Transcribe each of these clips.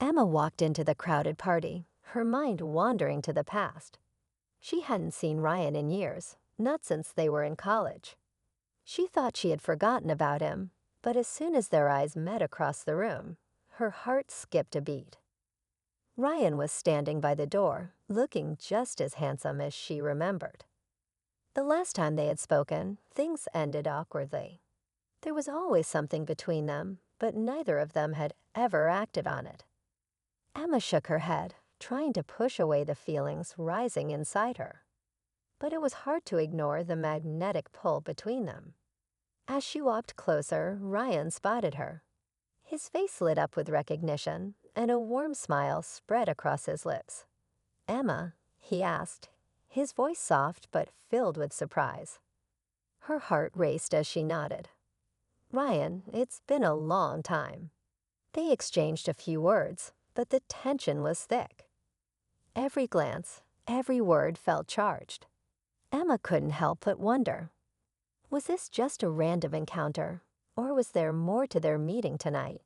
Emma walked into the crowded party, her mind wandering to the past. She hadn't seen Ryan in years, not since they were in college. She thought she had forgotten about him, but as soon as their eyes met across the room, her heart skipped a beat. Ryan was standing by the door, looking just as handsome as she remembered. The last time they had spoken, things ended awkwardly. There was always something between them, but neither of them had ever acted on it. Emma shook her head, trying to push away the feelings rising inside her. But it was hard to ignore the magnetic pull between them. As she walked closer, Ryan spotted her. His face lit up with recognition, and a warm smile spread across his lips. "Emma?" he asked, his voice soft but filled with surprise. Her heart raced as she nodded. "Ryan, it's been a long time." They exchanged a few words, but the tension was thick. Every glance, every word felt charged. Emma couldn't help but wonder. Was this just a random encounter, or was there more to their meeting tonight?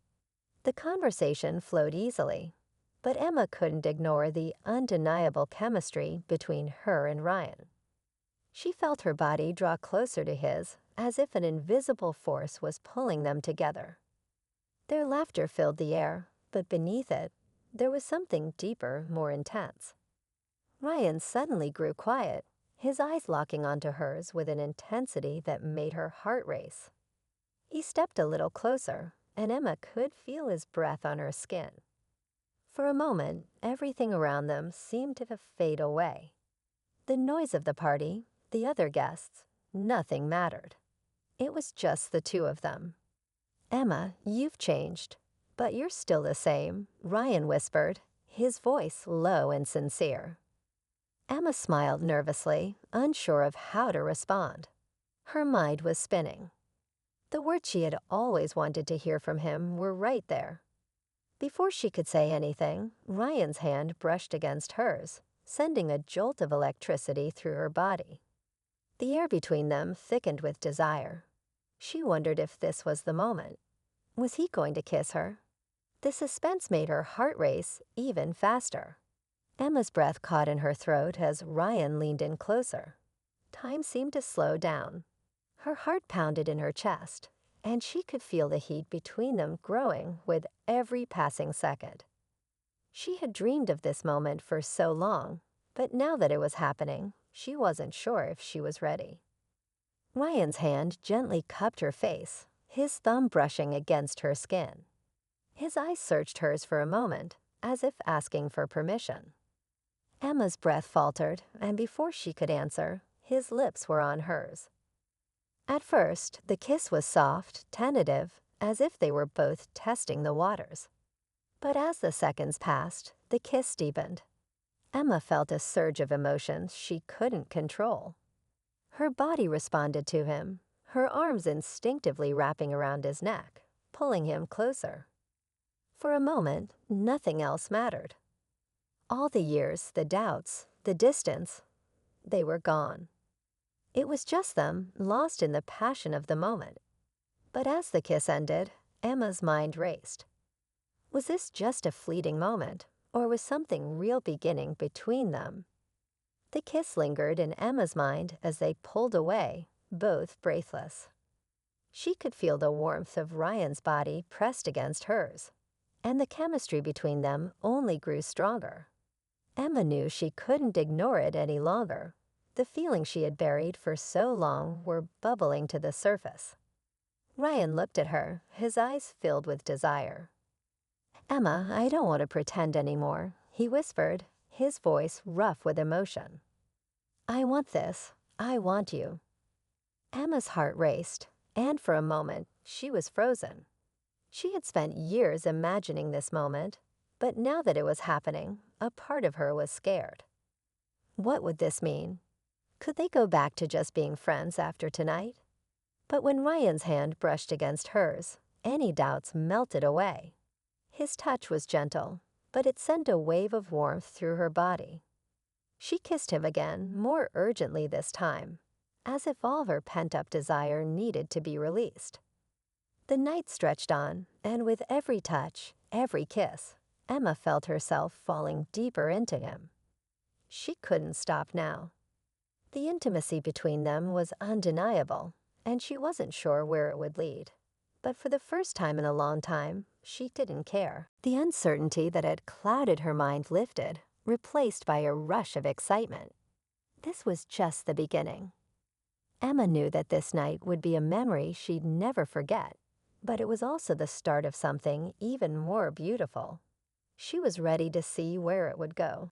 The conversation flowed easily, but Emma couldn't ignore the undeniable chemistry between her and Ryan. She felt her body draw closer to his, as if an invisible force was pulling them together. Their laughter filled the air, but beneath it, there was something deeper, more intense. Ryan suddenly grew quiet, his eyes locking onto hers with an intensity that made her heart race. He stepped a little closer, and Emma could feel his breath on her skin. For a moment, everything around them seemed to fade away. The noise of the party, the other guests, nothing mattered. It was just the two of them. "Emma, you've changed, but you're still the same," Ryan whispered, his voice low and sincere. Emma smiled nervously, unsure of how to respond. Her mind was spinning. The words she had always wanted to hear from him were right there. Before she could say anything, Ryan's hand brushed against hers, sending a jolt of electricity through her body. The air between them thickened with desire. She wondered if this was the moment. Was he going to kiss her? The suspense made her heart race even faster. Emma's breath caught in her throat as Ryan leaned in closer. Time seemed to slow down. Her heart pounded in her chest, and she could feel the heat between them growing with every passing second. She had dreamed of this moment for so long, but now that it was happening, she wasn't sure if she was ready. Ryan's hand gently cupped her face, his thumb brushing against her skin. His eyes searched hers for a moment, as if asking for permission. Emma's breath faltered, and before she could answer, his lips were on hers. At first, the kiss was soft, tentative, as if they were both testing the waters. But as the seconds passed, the kiss deepened. Emma felt a surge of emotions she couldn't control. Her body responded to him, her arms instinctively wrapping around his neck, pulling him closer. For a moment, nothing else mattered. All the years, the doubts, the distance, they were gone. It was just them, lost in the passion of the moment. But as the kiss ended, Emma's mind raced. Was this just a fleeting moment, or was something real beginning between them? The kiss lingered in Emma's mind as they pulled away, both breathless. She could feel the warmth of Ryan's body pressed against hers, and the chemistry between them only grew stronger. Emma knew she couldn't ignore it any longer. The feelings she had buried for so long were bubbling to the surface. Ryan looked at her, his eyes filled with desire. "Emma, I don't want to pretend anymore," he whispered, his voice rough with emotion. "I want this. I want you." Emma's heart raced, and for a moment, she was frozen. She had spent years imagining this moment, but now that it was happening, a part of her was scared. What would this mean? Could they go back to just being friends after tonight? But when Ryan's hand brushed against hers, any doubts melted away. His touch was gentle, but it sent a wave of warmth through her body. She kissed him again, more urgently this time, as if all her pent-up desire needed to be released. The night stretched on, and with every touch, every kiss, Emma felt herself falling deeper into him. She couldn't stop now. The intimacy between them was undeniable, and she wasn't sure where it would lead. But for the first time in a long time, she didn't care. The uncertainty that had clouded her mind lifted, replaced by a rush of excitement. This was just the beginning. Emma knew that this night would be a memory she'd never forget, but it was also the start of something even more beautiful. She was ready to see where it would go.